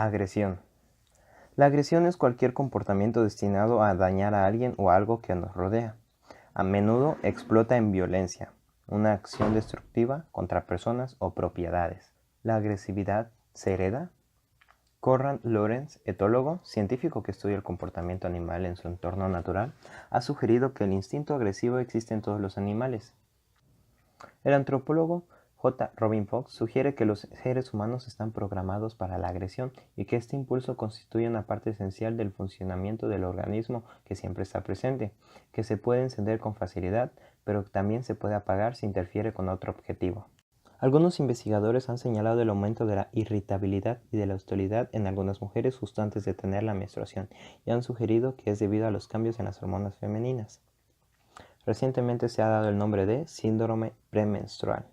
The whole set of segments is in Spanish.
Agresión. La agresión es cualquier comportamiento destinado a dañar a alguien o algo que nos rodea. A menudo explota en violencia, una acción destructiva contra personas o propiedades. ¿La agresividad se hereda? Conrad Lorenz, etólogo, científico que estudia el comportamiento animal en su entorno natural, ha sugerido que el instinto agresivo existe en todos los animales. El antropólogo J. Robin Fox sugiere que los seres humanos están programados para la agresión y que este impulso constituye una parte esencial del funcionamiento del organismo que siempre está presente, que se puede encender con facilidad, pero también se puede apagar si interfiere con otro objetivo. Algunos investigadores han señalado el aumento de la irritabilidad y de la hostilidad en algunas mujeres justo antes de tener la menstruación y han sugerido que es debido a los cambios en las hormonas femeninas. Recientemente se ha dado el nombre de síndrome premenstrual.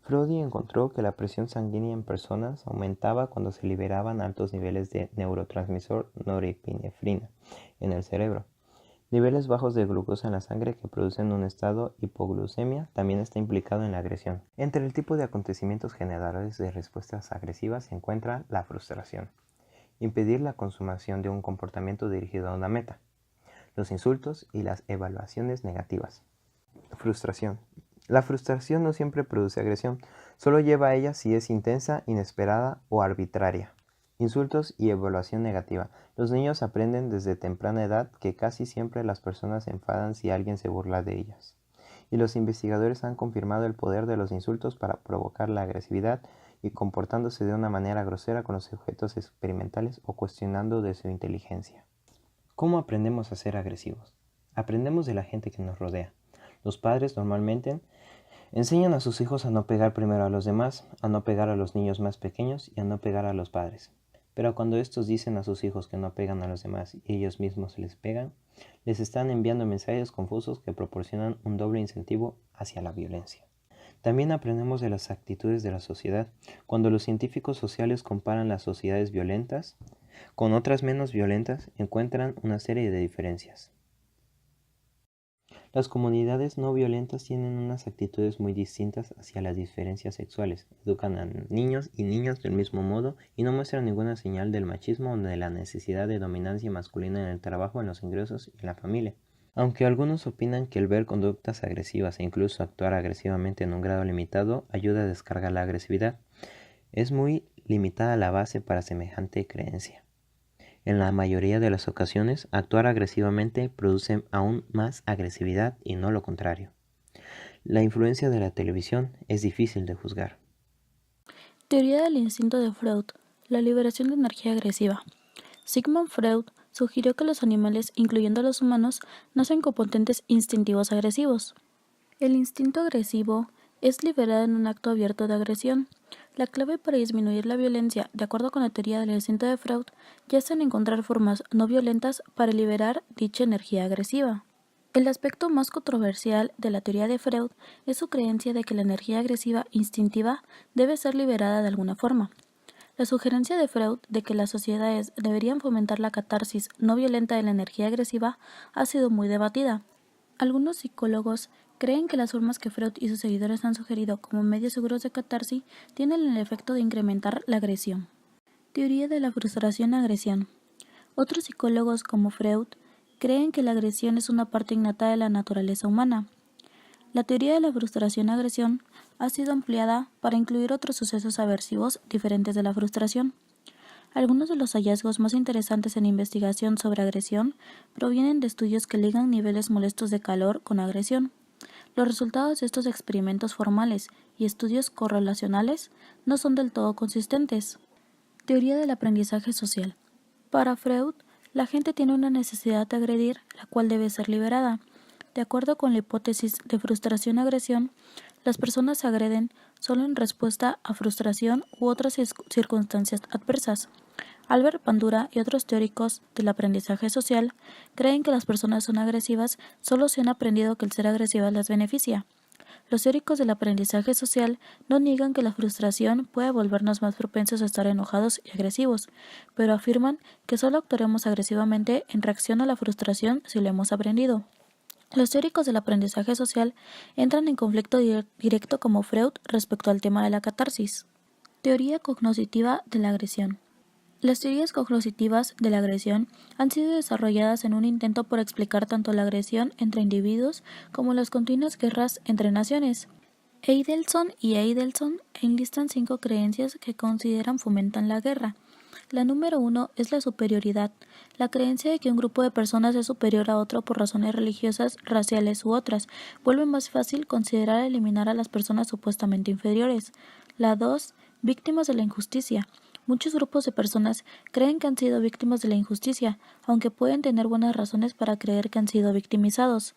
Freud encontró que la presión sanguínea en personas aumentaba cuando se liberaban altos niveles de neurotransmisor norepinefrina en el cerebro. Niveles bajos de glucosa en la sangre que producen un estado hipoglucemia también está implicado en la agresión. Entre el tipo de acontecimientos generadores de respuestas agresivas se encuentra la frustración, impedir la consumación de un comportamiento dirigido a una meta, los insultos y las evaluaciones negativas. Frustración. La frustración no siempre produce agresión, solo lleva a ella si es intensa, inesperada o arbitraria. Insultos y evaluación negativa. Los niños aprenden desde temprana edad que casi siempre las personas se enfadan si alguien se burla de ellas. Y los investigadores han confirmado el poder de los insultos para provocar la agresividad y comportándose de una manera grosera con los objetos experimentales o cuestionando de su inteligencia. ¿Cómo aprendemos a ser agresivos? Aprendemos de la gente que nos rodea. Los padres normalmente enseñan a sus hijos a no pegar primero a los demás, a no pegar a los niños más pequeños y a no pegar a los padres. Pero cuando estos dicen a sus hijos que no pegan a los demás y ellos mismos les pegan, les están enviando mensajes confusos que proporcionan un doble incentivo hacia la violencia. También aprendemos de las actitudes de la sociedad. Cuando los científicos sociales comparan las sociedades violentas con otras menos violentas, encuentran una serie de diferencias. Las comunidades no violentas tienen unas actitudes muy distintas hacia las diferencias sexuales, educan a niños y niñas del mismo modo y no muestran ninguna señal del machismo o de la necesidad de dominancia masculina en el trabajo, en los ingresos y en la familia. Aunque algunos opinan que el ver conductas agresivas e incluso actuar agresivamente en un grado limitado ayuda a descargar la agresividad, es muy limitada la base para semejante creencia. En la mayoría de las ocasiones, actuar agresivamente produce aún más agresividad y no lo contrario. La influencia de la televisión es difícil de juzgar. Teoría del instinto de Freud, la liberación de energía agresiva. Sigmund Freud sugirió que los animales, incluyendo los humanos, nacen con potentes instintivos agresivos. El instinto agresivo es liberado en un acto abierto de agresión. La clave para disminuir la violencia, de acuerdo con la teoría del instinto de Freud, yace en encontrar formas no violentas para liberar dicha energía agresiva. El aspecto más controversial de la teoría de Freud es su creencia de que la energía agresiva instintiva debe ser liberada de alguna forma. La sugerencia de Freud de que las sociedades deberían fomentar la catarsis no violenta de la energía agresiva ha sido muy debatida. Algunos psicólogos creen que las formas que Freud y sus seguidores han sugerido como medios seguros de catarsis tienen el efecto de incrementar la agresión. Teoría de la frustración-agresión. Otros psicólogos, como Freud, creen que la agresión es una parte innata de la naturaleza humana. La teoría de la frustración-agresión ha sido ampliada para incluir otros sucesos aversivos diferentes de la frustración. Algunos de los hallazgos más interesantes en investigación sobre agresión provienen de estudios que ligan niveles molestos de calor con agresión. Los resultados de estos experimentos formales y estudios correlacionales no son del todo consistentes. Teoría del aprendizaje social. Para Freud, la gente tiene una necesidad de agredir, la cual debe ser liberada. De acuerdo con la hipótesis de frustración-agresión, las personas se agreden solo en respuesta a frustración u otras circunstancias adversas. Albert Bandura y otros teóricos del aprendizaje social creen que las personas son agresivas solo si han aprendido que el ser agresivas les beneficia. Los teóricos del aprendizaje social no niegan que la frustración puede volvernos más propensos a estar enojados y agresivos, pero afirman que solo actuaremos agresivamente en reacción a la frustración si lo hemos aprendido. Los teóricos del aprendizaje social entran en conflicto directo como Freud respecto al tema de la catarsis. Teoría cognoscitiva de la agresión. Las teorías cognoscitivas de la agresión han sido desarrolladas en un intento por explicar tanto la agresión entre individuos como las continuas guerras entre naciones. Eidelson enlistan 5 creencias que consideran fomentan la guerra. La número 1 es la superioridad, la creencia de que un grupo de personas es superior a otro por razones religiosas, raciales u otras, vuelve más fácil considerar eliminar a las personas supuestamente inferiores. La 2, víctimas de la injusticia. Muchos grupos de personas creen que han sido víctimas de la injusticia, aunque pueden tener buenas razones para creer que han sido victimizados.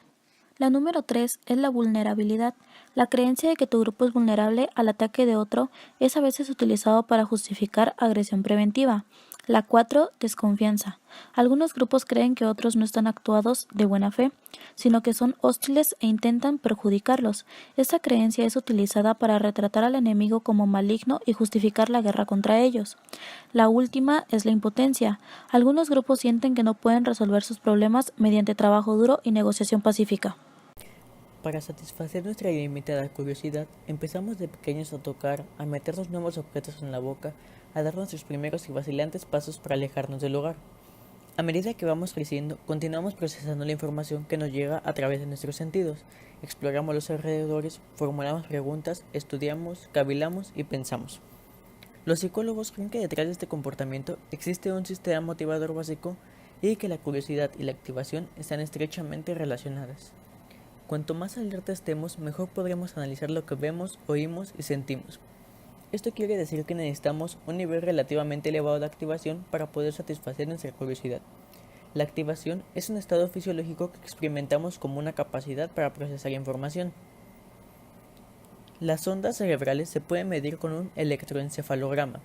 La número 3 es la vulnerabilidad. La creencia de que tu grupo es vulnerable al ataque de otro es a veces utilizado para justificar agresión preventiva. La 4, desconfianza. Algunos grupos creen que otros no están actuados de buena fe, sino que son hostiles e intentan perjudicarlos. Esta creencia es utilizada para retratar al enemigo como maligno y justificar la guerra contra ellos. La última es la impotencia. Algunos grupos sienten que no pueden resolver sus problemas mediante trabajo duro y negociación pacífica. Para satisfacer nuestra ilimitada curiosidad, empezamos de pequeños a tocar, a meternos nuevos objetos en la boca, a dar nuestros primeros y vacilantes pasos para alejarnos del hogar. A medida que vamos creciendo, continuamos procesando la información que nos llega a través de nuestros sentidos, exploramos los alrededores, formulamos preguntas, estudiamos, cavilamos y pensamos. Los psicólogos creen que detrás de este comportamiento existe un sistema motivador básico y que la curiosidad y la activación están estrechamente relacionadas. Cuanto más alerta estemos, mejor podremos analizar lo que vemos, oímos y sentimos. Esto quiere decir que necesitamos un nivel relativamente elevado de activación para poder satisfacer nuestra curiosidad. La activación es un estado fisiológico que experimentamos como una capacidad para procesar información. Las ondas cerebrales se pueden medir con un electroencefalograma.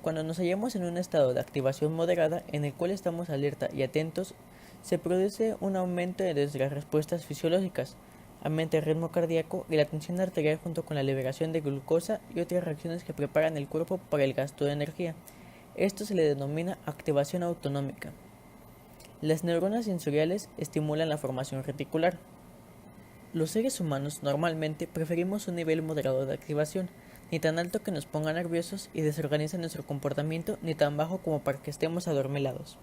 Cuando nos hallamos en un estado de activación moderada en el cual estamos alerta y atentos, se produce un aumento de nuestras respuestas fisiológicas, aumenta el ritmo cardíaco y la tensión arterial junto con la liberación de glucosa y otras reacciones que preparan el cuerpo para el gasto de energía. Esto se le denomina activación autonómica. Las neuronas sensoriales estimulan la formación reticular. Los seres humanos normalmente preferimos un nivel moderado de activación, ni tan alto que nos ponga nerviosos y desorganice nuestro comportamiento, ni tan bajo como para que estemos adormilados.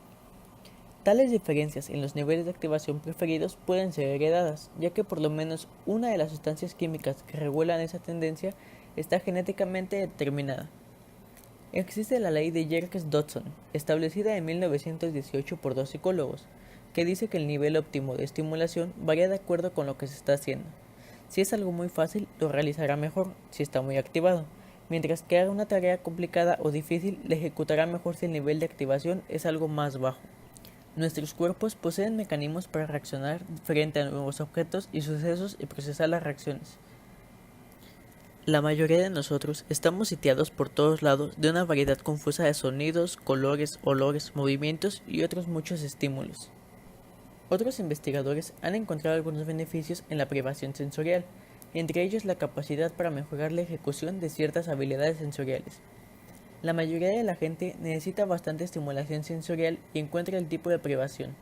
Tales diferencias en los niveles de activación preferidos pueden ser heredadas, ya que por lo menos una de las sustancias químicas que regulan esa tendencia está genéticamente determinada. Existe la ley de Yerkes-Dodson, establecida en 1918 por 2 psicólogos, que dice que el nivel óptimo de estimulación varía de acuerdo con lo que se está haciendo. Si es algo muy fácil, lo realizará mejor si está muy activado, mientras que haga una tarea complicada o difícil, la ejecutará mejor si el nivel de activación es algo más bajo. Nuestros cuerpos poseen mecanismos para reaccionar frente a nuevos objetos y sucesos y procesar las reacciones. La mayoría de nosotros estamos sitiados por todos lados de una variedad confusa de sonidos, colores, olores, movimientos y otros muchos estímulos. Otros investigadores han encontrado algunos beneficios en la privación sensorial, entre ellos la capacidad para mejorar la ejecución de ciertas habilidades sensoriales. La mayoría de la gente necesita bastante estimulación sensorial y encuentra el tipo de privación.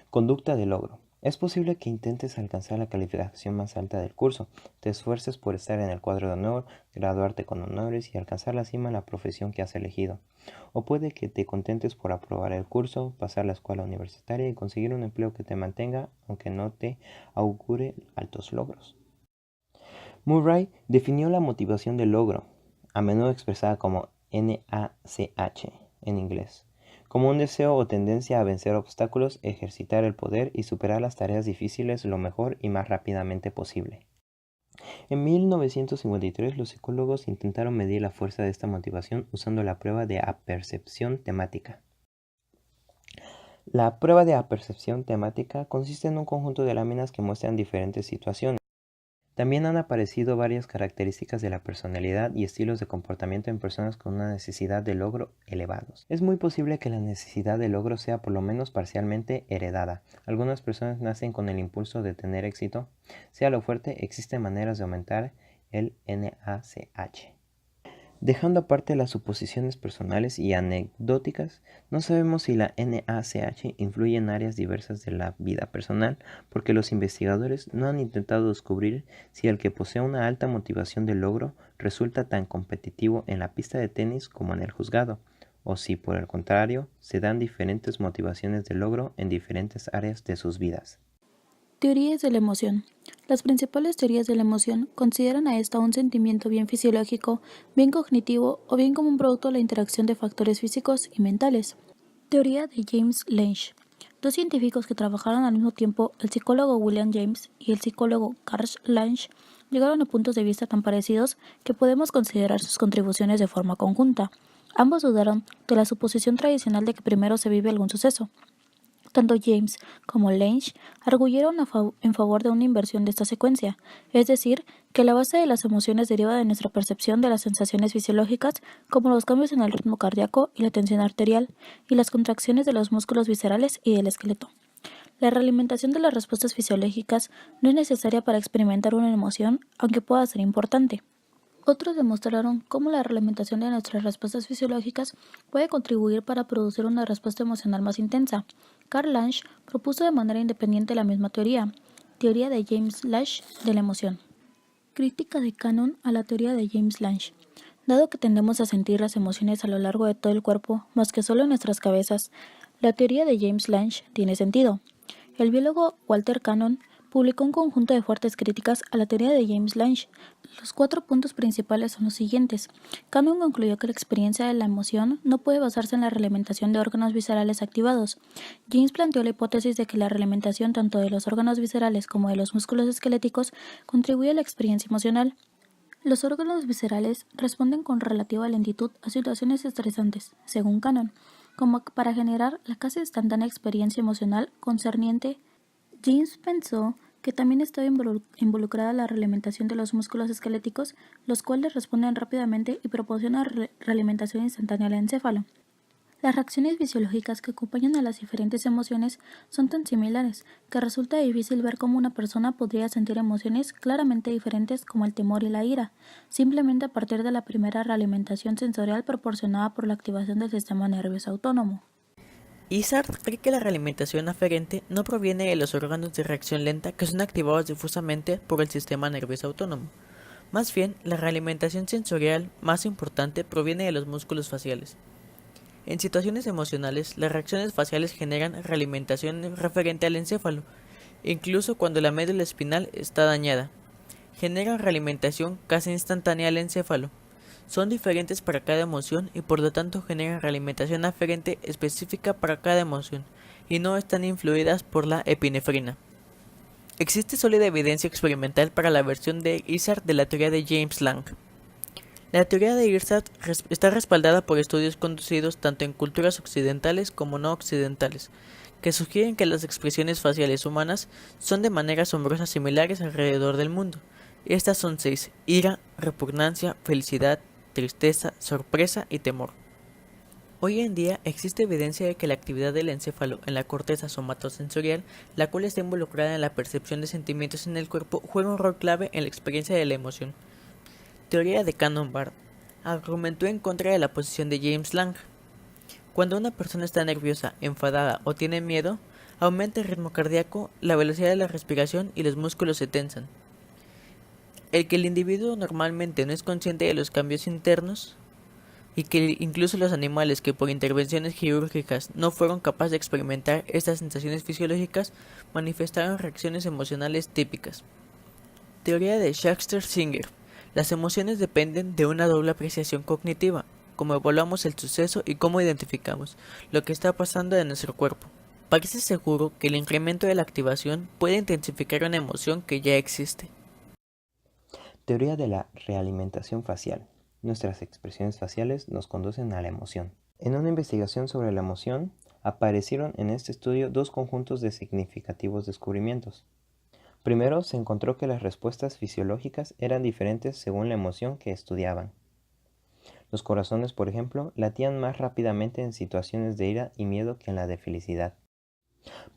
Conducta de logro. Es posible que intentes alcanzar la calificación más alta del curso, te esfuerces por estar en el cuadro de honor, graduarte con honores y alcanzar la cima en la profesión que has elegido. O puede que te contentes por aprobar el curso, pasar la escuela universitaria y conseguir un empleo que te mantenga, aunque no te augure altos logros. Murray definió la motivación del logro, a menudo expresada como NACH en inglés, como un deseo o tendencia a vencer obstáculos, ejercitar el poder y superar las tareas difíciles lo mejor y más rápidamente posible. En 1953 los psicólogos intentaron medir la fuerza de esta motivación usando la prueba de apercepción temática. La prueba de apercepción temática consiste en un conjunto de láminas que muestran diferentes situaciones. También han aparecido varias características de la personalidad y estilos de comportamiento en personas con una necesidad de logro elevados. Es muy posible que la necesidad de logro sea por lo menos parcialmente heredada. Algunas personas nacen con el impulso de tener éxito. Sea lo fuerte, existen maneras de aumentar el NACH. Dejando aparte las suposiciones personales y anecdóticas, no sabemos si la NACH influye en áreas diversas de la vida personal, porque los investigadores no han intentado descubrir si el que posee una alta motivación de logro resulta tan competitivo en la pista de tenis como en el juzgado, o si por el contrario se dan diferentes motivaciones de logro en diferentes áreas de sus vidas. Teorías de la emoción. Las principales teorías de la emoción consideran a esta un sentimiento bien fisiológico, bien cognitivo o bien como un producto de la interacción de factores físicos y mentales. Teoría de James Lange. Dos científicos que trabajaron al mismo tiempo, el psicólogo William James y el psicólogo Carl Lange, llegaron a puntos de vista tan parecidos que podemos considerar sus contribuciones de forma conjunta. Ambos dudaron de la suposición tradicional de que primero se vive algún suceso. Tanto James como Lange arguyeron en favor de una inversión de esta secuencia, es decir, que la base de las emociones deriva de nuestra percepción de las sensaciones fisiológicas, como los cambios en el ritmo cardíaco y la tensión arterial, y las contracciones de los músculos viscerales y del esqueleto. La realimentación de las respuestas fisiológicas no es necesaria para experimentar una emoción, aunque pueda ser importante. Otros demostraron cómo la realimentación de nuestras respuestas fisiológicas puede contribuir para producir una respuesta emocional más intensa. Carl Lange propuso de manera independiente la misma teoría de James Lange de la emoción. Crítica de Cannon a la teoría de James Lange. Dado que tendemos a sentir las emociones a lo largo de todo el cuerpo, más que solo en nuestras cabezas, la teoría de James Lange tiene sentido. El biólogo Walter Cannon publicó un conjunto de fuertes críticas a la teoría de James Lange. Los 4 puntos principales son los siguientes. Cannon concluyó que la experiencia de la emoción no puede basarse en la realimentación de órganos viscerales activados. James planteó la hipótesis de que la realimentación tanto de los órganos viscerales como de los músculos esqueléticos contribuye a la experiencia emocional. Los órganos viscerales responden con relativa lentitud a situaciones estresantes, según Cannon, como para generar la casi instantánea experiencia emocional concerniente. James pensó que también estaba involucrada la realimentación de los músculos esqueléticos, los cuales responden rápidamente y proporcionan realimentación instantánea al encéfalo. Las reacciones fisiológicas que acompañan a las diferentes emociones son tan similares que resulta difícil ver cómo una persona podría sentir emociones claramente diferentes como el temor y la ira, simplemente a partir de la primera realimentación sensorial proporcionada por la activación del sistema nervioso autónomo. Isard cree que la realimentación aferente no proviene de los órganos de reacción lenta que son activados difusamente por el sistema nervioso autónomo. Más bien, la realimentación sensorial más importante proviene de los músculos faciales. En situaciones emocionales, las reacciones faciales generan realimentación referente al encéfalo, incluso cuando la médula espinal está dañada. Generan realimentación casi instantánea al encéfalo. Son diferentes para cada emoción y por lo tanto generan realimentación aferente específica para cada emoción y no están influidas por la epinefrina. Existe sólida evidencia experimental para la versión de Isard de la teoría de James Lange. La teoría de Isard está respaldada por estudios conducidos tanto en culturas occidentales como no occidentales, que sugieren que las expresiones faciales humanas son de manera asombrosa similares alrededor del mundo. Estas son 6: ira, repugnancia, felicidad, tristeza, sorpresa y temor. Hoy en día existe evidencia de que la actividad del encéfalo en la corteza somatosensorial, la cual está involucrada en la percepción de sentimientos en el cuerpo, juega un rol clave en la experiencia de la emoción. Teoría de Cannon-Bard argumentó en contra de la posición de James Lange. Cuando una persona está nerviosa, enfadada o tiene miedo, aumenta el ritmo cardíaco, la velocidad de la respiración y los músculos se tensan. El que el individuo normalmente no es consciente de los cambios internos y que incluso los animales que por intervenciones quirúrgicas no fueron capaces de experimentar estas sensaciones fisiológicas manifestaron reacciones emocionales típicas. Teoría de Schachter-Singer. Las emociones dependen de una doble apreciación cognitiva, cómo evaluamos el suceso y cómo identificamos lo que está pasando en nuestro cuerpo. Parece seguro que el incremento de la activación puede intensificar una emoción que ya existe. Teoría de la realimentación facial. Nuestras expresiones faciales nos conducen a la emoción. En una investigación sobre la emoción, aparecieron en este estudio 2 conjuntos de significativos descubrimientos. Primero, se encontró que las respuestas fisiológicas eran diferentes según la emoción que estudiaban. Los corazones, por ejemplo, latían más rápidamente en situaciones de ira y miedo que en la de felicidad.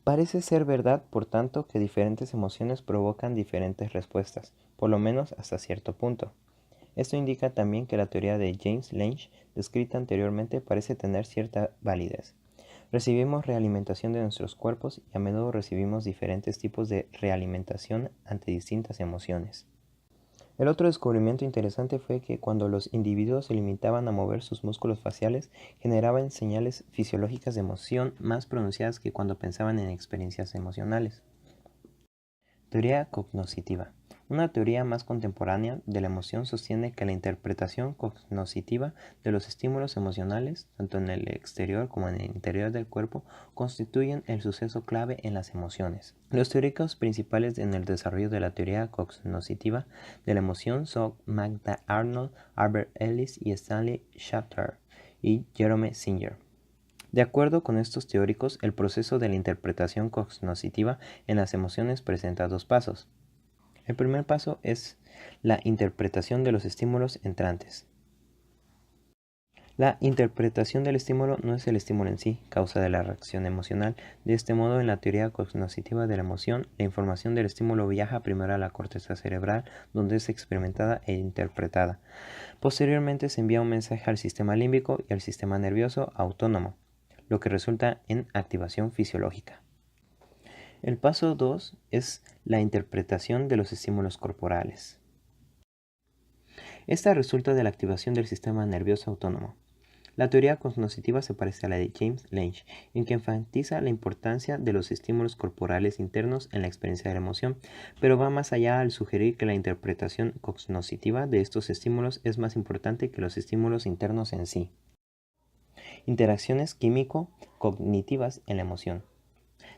Parece ser verdad, por tanto, que diferentes emociones provocan diferentes respuestas, por lo menos hasta cierto punto. Esto indica también que la teoría de James Lange, descrita anteriormente, parece tener cierta validez. Recibimos realimentación de nuestros cuerpos y a menudo recibimos diferentes tipos de realimentación ante distintas emociones. El otro descubrimiento interesante fue que cuando los individuos se limitaban a mover sus músculos faciales, generaban señales fisiológicas de emoción más pronunciadas que cuando pensaban en experiencias emocionales. Teoría cognoscitiva. Una teoría más contemporánea de la emoción sostiene que la interpretación cognoscitiva de los estímulos emocionales, tanto en el exterior como en el interior del cuerpo, constituyen el suceso clave en las emociones. Los teóricos principales en el desarrollo de la teoría cognoscitiva de la emoción son Magda Arnold, Albert Ellis y Stanley Schachter y Jerome Singer. De acuerdo con estos teóricos, el proceso de la interpretación cognoscitiva en las emociones presenta dos pasos. El primer paso es la interpretación de los estímulos entrantes. La interpretación del estímulo no es el estímulo en sí, causa de la reacción emocional. De este modo, en la teoría cognoscitiva de la emoción, la información del estímulo viaja primero a la corteza cerebral, donde es experimentada e interpretada. Posteriormente se envía un mensaje al sistema límbico y al sistema nervioso autónomo, lo que resulta en activación fisiológica. El paso 2 es la interpretación de los estímulos corporales. Esta resulta de la activación del sistema nervioso autónomo. La teoría cognoscitiva se parece a la de James Lange, en que enfatiza la importancia de los estímulos corporales internos en la experiencia de la emoción, pero va más allá al sugerir que la interpretación cognoscitiva de estos estímulos es más importante que los estímulos internos en sí. Interacciones químico-cognitivas en la emoción.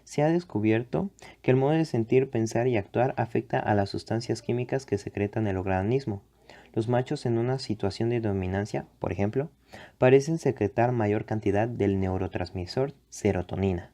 Se ha descubierto que el modo de sentir, pensar y actuar afecta a las sustancias químicas que secretan el organismo. Los machos en una situación de dominancia, por ejemplo, parecen secretar mayor cantidad del neurotransmisor serotonina.